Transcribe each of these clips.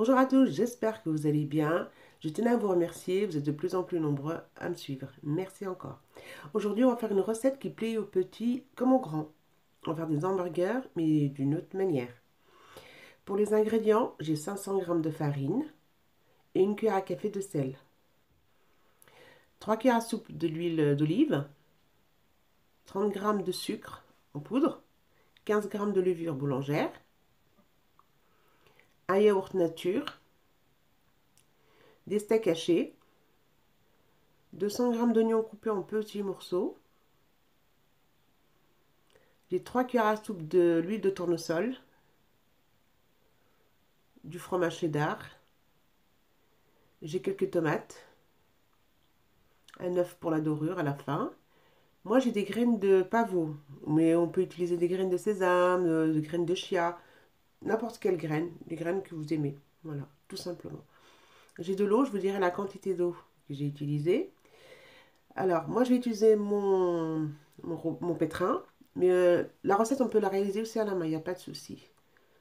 Bonjour à tous, j'espère que vous allez bien. Je tenais à vous remercier, vous êtes de plus en plus nombreux à me suivre. Merci encore. Aujourd'hui, on va faire une recette qui plaît aux petits comme aux grands. On va faire des hamburgers, mais d'une autre manière. Pour les ingrédients, j'ai 500 g de farine et une cuillère à café de sel. 3 cuillères à soupe de l'huile d'olive, 30 g de sucre en poudre, 15 g de levure boulangère, un yaourt nature, des steaks hachés, 200 g d'oignons coupés en petits morceaux, j'ai 3 cuillères à soupe de l'huile de tournesol, du fromage cheddar, j'ai quelques tomates, un œuf pour la dorure à la fin. Moi j'ai des graines de pavot, mais on peut utiliser des graines de sésame, des graines de chia, n'importe quelle graine, des graines que vous aimez. Voilà, tout simplement. J'ai de l'eau, je vous dirai la quantité d'eau que j'ai utilisée. Alors, moi je vais utiliser mon pétrin, mais la recette on peut la réaliser aussi à la main, il n'y a pas de souci.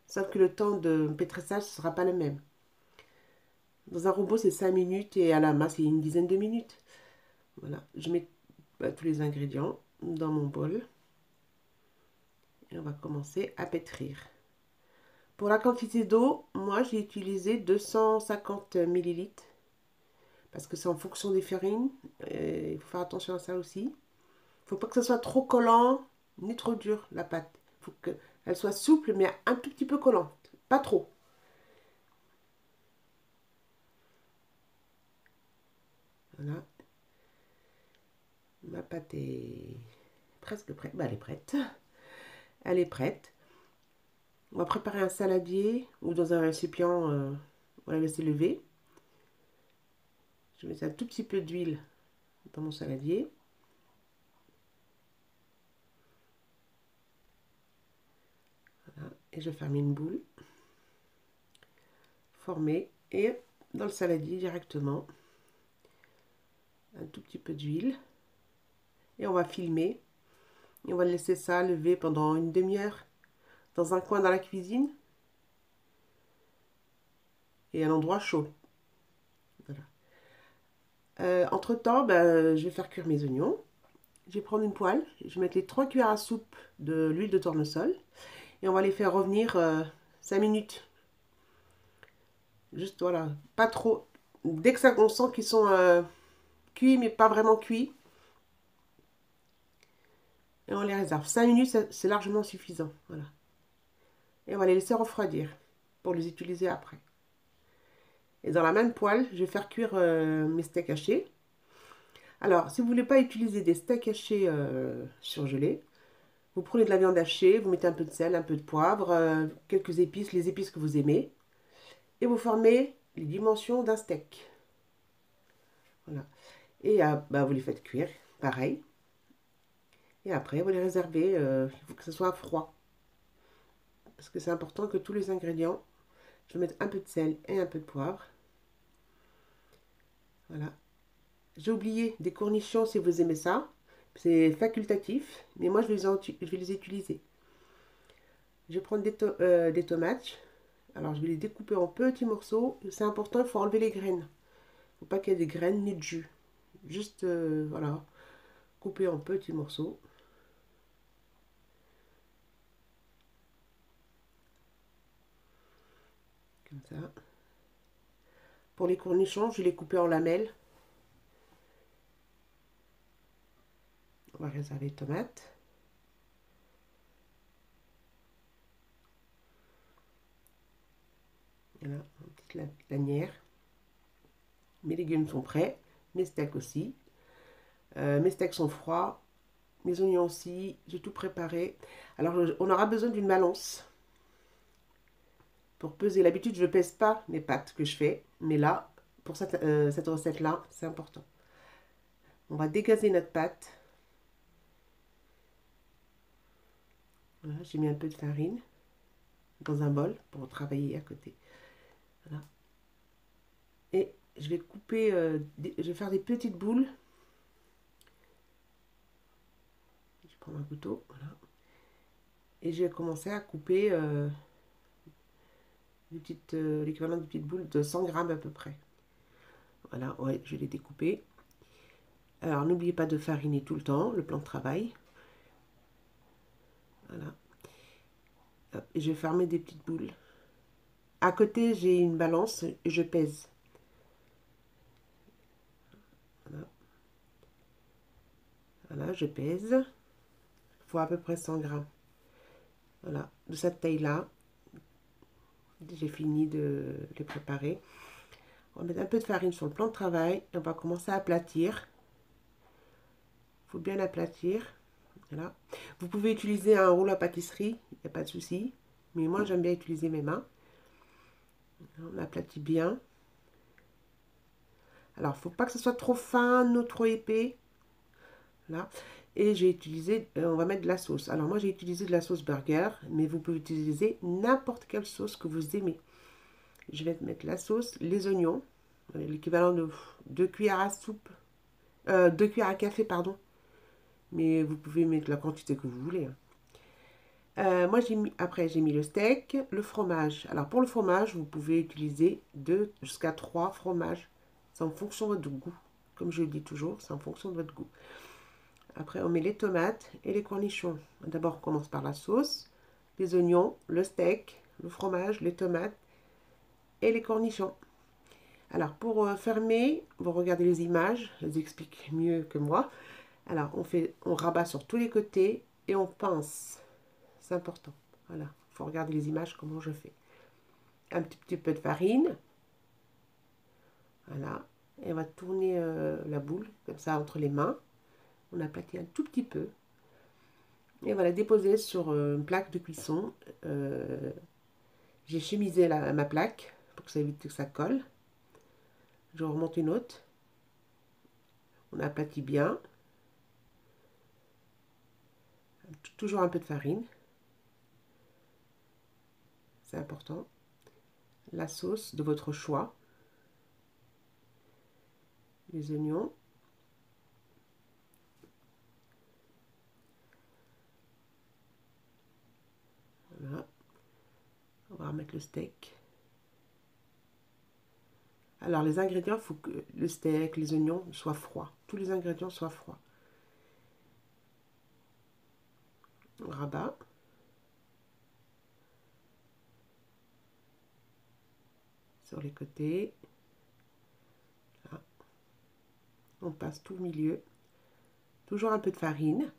Sauf que le temps de pétrissage, ce ne sera pas le même. Dans un robot, c'est 5 minutes et à la main, c'est une dizaine de minutes. Voilà, je mets tous les ingrédients dans mon bol. Et on va commencer à pétrir. Pour la quantité d'eau, moi, j'ai utilisé 250 millilitres. Parce que c'est en fonction des farines. Il faut faire attention à ça aussi. Il ne faut pas que ce soit trop collant, ni trop dur, la pâte. Il faut qu'elle soit souple, mais un tout petit peu collante. Pas trop. Voilà. Ma pâte est presque prête. Bah, elle est prête. Elle est prête. On va préparer un saladier ou dans un récipient, on va la laisser lever. Je mets un tout petit peu d'huile dans mon saladier. Voilà. Et je ferme une boule formée et dans le saladier directement. Un tout petit peu d'huile. Et on va filmer. Et on va laisser ça lever pendant une demi-heure dans un coin dans la cuisine et à un endroit chaud. Voilà. Entre-temps, je vais faire cuire mes oignons. Je vais prendre une poêle, je vais mettre les 3 cuillères à soupe de l'huile de tournesol et on va les faire revenir 5 minutes. Juste voilà, pas trop. Dès que ça, on sent qu'ils sont cuits mais pas vraiment cuits, et on les réserve. 5 minutes, c'est largement suffisant. Voilà. Et on va les laisser refroidir pour les utiliser après. Et dans la même poêle, je vais faire cuire mes steaks hachés. Alors, si vous ne voulez pas utiliser des steaks hachés surgelés, vous prenez de la viande hachée, vous mettez un peu de sel, un peu de poivre, quelques épices, les épices que vous aimez. Et vous formez les dimensions d'un steak. Voilà. Et vous les faites cuire, pareil. Et après, vous les réservez, il faut que ce soit froid. Parce que c'est important que tous les ingrédients, je vais mettre un peu de sel et un peu de poivre. Voilà. J'ai oublié des cornichons si vous aimez ça. C'est facultatif, mais moi je vais les utiliser. Je vais prendre des tomates. Alors je vais les découper en petits morceaux. C'est important, il faut enlever les graines. Il ne faut pas qu'il y ait des graines ni de jus. Juste, voilà, couper en petits morceaux. Comme ça. Pour les cornichons, je vais les couper en lamelles. On va réserver les tomates. Voilà, une petite lanière. Mes légumes sont prêts. Mes steaks aussi. Mes steaks sont froids. Mes oignons aussi. J'ai tout préparé. Alors, on aura besoin d'une balance pour peser. L'habitude, je ne pèse pas mes pâtes que je fais. Mais là, pour cette recette-là, c'est important. On va dégazer notre pâte. Voilà, j'ai mis un peu de farine dans un bol pour travailler à côté. Voilà. Et je vais couper, je vais faire des petites boules. Je vais prendre un couteau, voilà. Et je vais commencer à couper l'équivalent de petites boules de 100 grammes à peu près. Voilà, ouais, je l'ai découpé. Alors, n'oubliez pas de fariner tout le temps, le plan de travail. Voilà. Hop, et je vais fermer des petites boules. À côté, j'ai une balance et je pèse. Voilà, voilà, je pèse. Il faut à peu près 100 grammes. Voilà, de cette taille-là. J'ai fini de les préparer. On va mettre un peu de farine sur le plan de travail et on va commencer à aplatir. Il faut bien aplatir. Voilà. Vous pouvez utiliser un rouleau à pâtisserie, il n'y a pas de souci. Mais moi, j'aime bien utiliser mes mains. On aplatit bien. Alors, il ne faut pas que ce soit trop fin, ou trop épais. Là. Et j'ai utilisé, on va mettre de la sauce. Alors, moi, j'ai utilisé de la sauce burger, mais vous pouvez utiliser n'importe quelle sauce que vous aimez. Je vais mettre la sauce, les oignons, l'équivalent de 2 cuillères à soupe, 2 cuillères à café, pardon. Mais vous pouvez mettre la quantité que vous voulez. Moi, après, j'ai mis le steak, le fromage. Alors, pour le fromage, vous pouvez utiliser 2 jusqu'à 3 fromages. C'est en fonction de votre goût. Comme je le dis toujours, c'est en fonction de votre goût. Après, on met les tomates et les cornichons. D'abord, on commence par la sauce, les oignons, le steak, le fromage, les tomates et les cornichons. Alors, pour fermer, vous regardez les images, elles expliquent mieux que moi. Alors, on rabat sur tous les côtés et on pince. C'est important. Voilà, il faut regarder les images, comment je fais. Un petit peu de farine. Voilà, et on va tourner la boule, comme ça, entre les mains. On aplatit un tout petit peu. Et voilà, déposer sur une plaque de cuisson. J'ai chemisé ma plaque pour que ça évite que ça colle. Je remonte une autre. On aplatit bien. Toujours un peu de farine. C'est important. La sauce de votre choix. Les oignons. Voilà. On va remettre le steak. Alors, les ingrédients, il faut que le steak, les oignons soient froids. Tous les ingrédients soient froids. On rabat. Sur les côtés. Là. On passe tout le milieu. Toujours un peu de farine.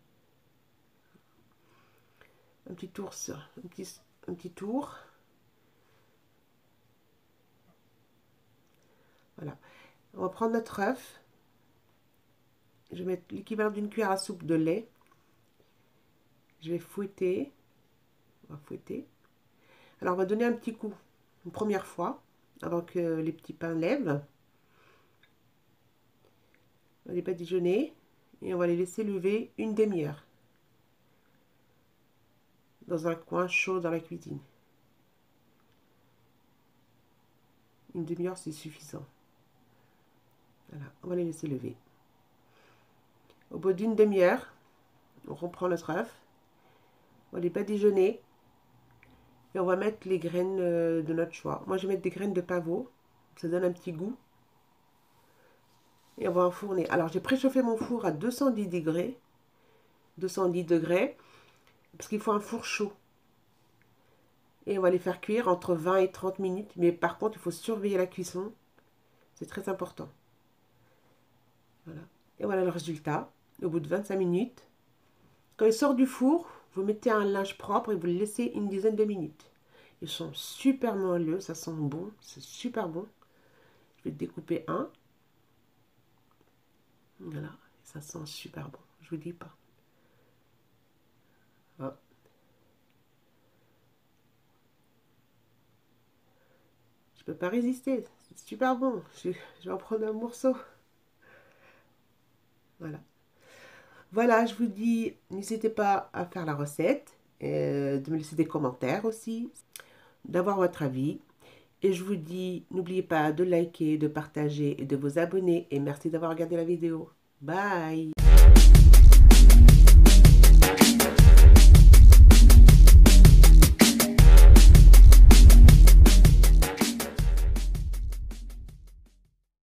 Un petit tour sur un petit tour. Voilà. On va prendre notre œuf. Je vais mettre l'équivalent d'une cuillère à soupe de lait. Je vais fouetter. On va fouetter. Alors, on va donner un petit coup, une première fois, avant que les petits pains lèvent. On va les badigeonner et on va les laisser lever une demi-heure dans un coin chaud dans la cuisine. Une demi-heure, c'est suffisant. Voilà, on va les laisser lever. Au bout d'une demi-heure, on reprend notre œuf. On va les badigeonner. Et on va mettre les graines de notre choix. Moi, je vais mettre des graines de pavot. Ça donne un petit goût. Et on va enfourner. Alors, j'ai préchauffé mon four à 210 degrés. 210 degrés. Parce qu'il faut un four chaud. Et on va les faire cuire entre 20 et 30 minutes. Mais par contre, il faut surveiller la cuisson. C'est très important. Voilà. Et voilà le résultat. Au bout de 25 minutes. Quand il sort du four, vous mettez un linge propre et vous le laissez une dizaine de minutes. Ils sont super moelleux, ça sent bon, c'est super bon. Je vais découper un. Voilà, ça sent super bon, je vous dis pas. Ah. Je peux pas résister, c'est super bon. Je vais en prendre un morceau. Voilà. Voilà, je vous dis, n'hésitez pas à faire la recette, de me laisser des commentaires aussi, d'avoir votre avis. Et je vous dis, n'oubliez pas de liker, de partager et de vous abonner. Et merci d'avoir regardé la vidéo. Bye!